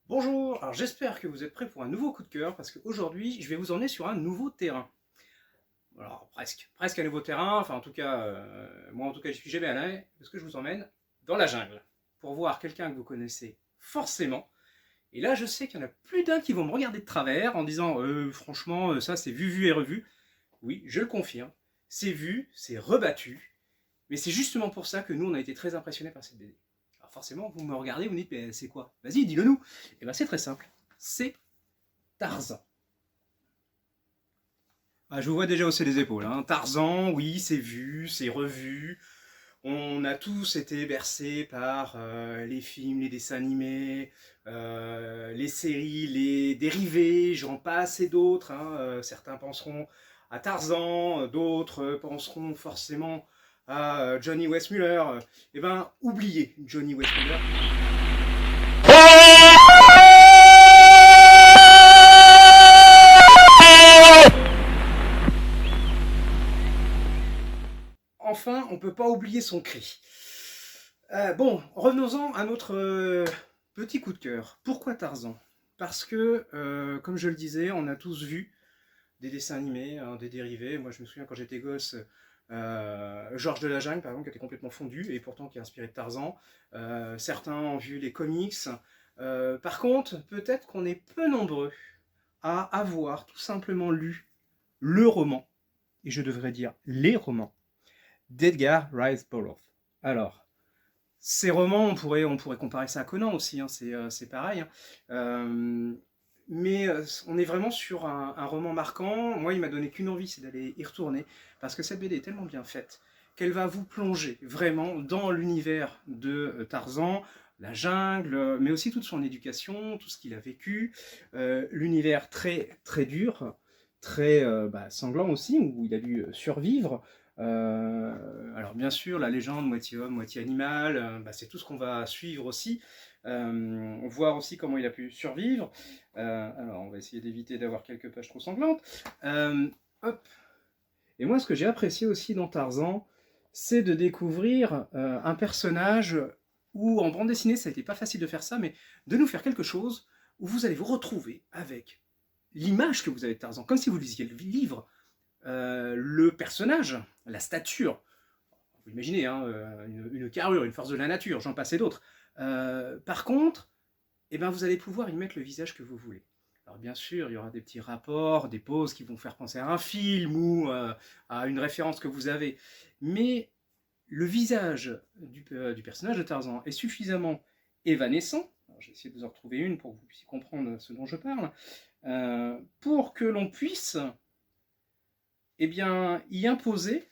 Bonjour, alors j'espère que vous êtes prêts pour un nouveau coup de cœur parce qu'aujourd'hui je vais vous emmener sur un nouveau terrain. Alors presque un nouveau terrain, enfin en tout cas, moi en tout cas j'y suis jamais allé, parce que je vous emmène dans la jungle pour voir quelqu'un que vous connaissez forcément. Et là je sais qu'il y en a plus d'un qui vont me regarder de travers en disant franchement ça c'est vu et revu. Oui, je le confirme, c'est vu, c'est rebattu, mais c'est justement pour ça que nous on a été très impressionnés par cette BD. Alors forcément, vous me regardez, vous me dites, mais c'est quoi? Vas-y, dis-le nous. Et bien c'est très simple, c'est Tarzan. Ah, je vous vois déjà hausser les épaules. Hein. Tarzan, oui, c'est vu, c'est revu. On a tous été bercés par les films, les dessins animés, les séries, les dérivés, j'en passe et d'autres. Hein. Certains penseront à Tarzan, d'autres penseront forcément à Johnny Weissmuller. Eh ben, oubliez Johnny Weissmuller. Enfin, on ne peut pas oublier son cri. Bon, revenons-en à notre petit coup de cœur. Pourquoi Tarzan? Parce que, comme je le disais, on a tous vu des dessins animés, hein, des dérivés. Moi, je me souviens quand j'étais gosse, Georges de la Jungle, par exemple, qui était complètement fondu et pourtant qui est inspiré de Tarzan. Certains ont vu les comics. Par contre, peut-être qu'on est peu nombreux à avoir tout simplement lu le roman, et je devrais dire les romans, d'Edgar Rice Burroughs. Alors, ces romans, on pourrait comparer ça à Conan aussi, hein, c'est pareil. Hein. Mais on est vraiment sur un roman marquant. Moi, il m'a donné qu'une envie, c'est d'aller y retourner, parce que cette BD est tellement bien faite qu'elle va vous plonger vraiment dans l'univers de Tarzan, la jungle, mais aussi toute son éducation, tout ce qu'il a vécu, l'univers très, très dur, très sanglant aussi, où il a dû survivre. Alors bien sûr, la légende moitié homme, moitié animal, c'est tout ce qu'on va suivre aussi. Voir aussi comment il a pu survivre. Alors on va essayer d'éviter d'avoir quelques pages trop sanglantes. Hop. Et moi ce que j'ai apprécié aussi dans Tarzan, c'est de découvrir un personnage où en bande dessinée ça n'était pas facile de faire ça, mais de nous faire quelque chose où vous allez vous retrouver avec l'image que vous avez de Tarzan, comme si vous lisiez le livre, le personnage, la stature, vous imaginez, hein, une carrure, une force de la nature, j'en passe et d'autres. Par contre, eh ben, vous allez pouvoir y mettre le visage que vous voulez. Alors bien sûr, il y aura des petits rapports, des poses qui vont faire penser à un film ou à une référence que vous avez. Mais le visage du personnage de Tarzan est suffisamment évanescent, j'ai essayé de vous en retrouver une pour que vous puissiez comprendre ce dont je parle, pour que l'on puisse y imposer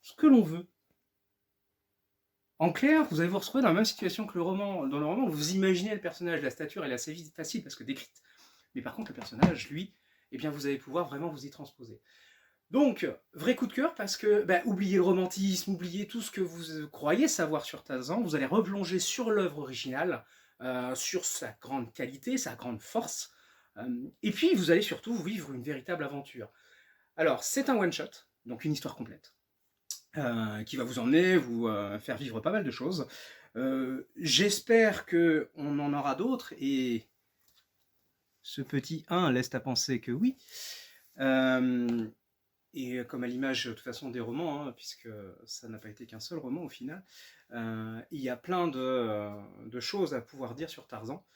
ce que l'on veut. En clair, vous allez vous retrouver dans la même situation que le roman. Dans le roman, vous imaginez le personnage, la stature, elle est assez facile parce que décrite. Mais par contre, le personnage, lui, vous allez pouvoir vraiment vous y transposer. Donc, vrai coup de cœur parce que, oubliez le romantisme, oubliez tout ce que vous croyez savoir sur Tarzan, vous allez replonger sur l'œuvre originale, sur sa grande qualité, sa grande force, et puis vous allez surtout vivre une véritable aventure. Alors, c'est un one-shot, donc une histoire complète. Qui va vous emmener, vous faire vivre pas mal de choses. J'espère qu'on en aura d'autres, et ce petit 1 laisse à penser que oui. Et comme à l'image de toute façon des romans, hein, puisque ça n'a pas été qu'un seul roman au final, il y a plein de choses à pouvoir dire sur Tarzan.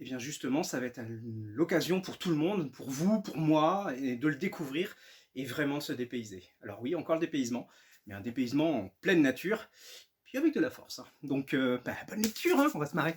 Et bien justement, ça va être l'occasion pour tout le monde, pour vous, pour moi, et de le découvrir et vraiment de se dépayser. Alors oui, encore le dépaysement, mais un dépaysement en pleine nature, puis avec de la force. Hein. Donc, bonne lecture, hein, on va se marrer.